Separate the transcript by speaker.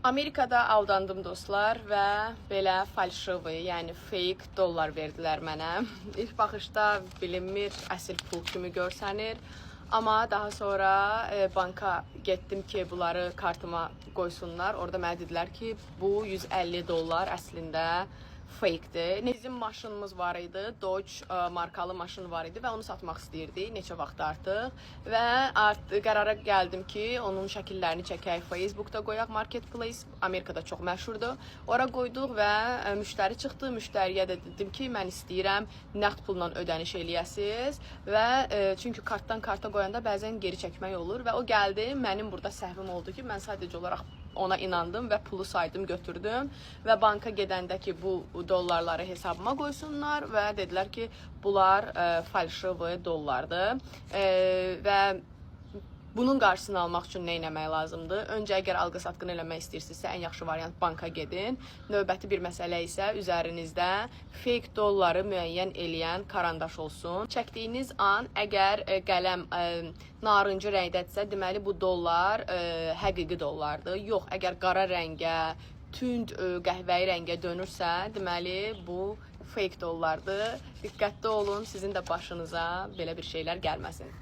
Speaker 1: Amerikada aldandım dostlar və belə falşivi, yəni fake dollar verdilər mənə. İlk baxışda bilinmir, əsl pul kimi görsənir. Amma daha sonra banka getdim ki, bunları kartıma qoysunlar. Orada mənə dedilər ki, bu 150 dollar əslində fake-dir. Bizim maşınımız var idi, Dodge markalı maşın var idi və onu satmaq istəyirdik neçə vaxt artıq. Və artıq qərara gəldim ki, onun şəkillərini çəkək, Facebookda qoyaq, Marketplace, Amerikada çox məşhurdur. Ora qoyduq və müştəri çıxdı. Müştəriyə də dedim ki, mən istəyirəm nəqd pulla ödəniş eləyəsiz və çünki kartdan karta qoyanda bəzən geri çəkmək olur və o gəldi. Mənim burada səhvim oldu ki, mən sadəcə olaraq ona inandım və pulu saydım, götürdüm və banka gedəndə ki, bu dollarları hesabıma qoysunlar və dedilər ki, bunlar falşivi dollardır və bunun qarşısını almaq üçün nə etmək lazımdır? Öncə, əgər alqı-satqın eləmək istəyirsinizsə, ən yaxşı variant banka gedin. Növbəti bir məsələ isə üzərinizdə fake dolları müəyyən eləyən karandaş olsun. Çəkdiyiniz an, əgər qələm narıncı rəngdədirsə, deməli bu dollar həqiqi dollardır. Yox, əgər qara rəngə, tünd qəhvəyi rəngə dönürsə, deməli bu fake dollardır. Diqqətli olun, sizin də başınıza belə bir şeylər gəlməsin.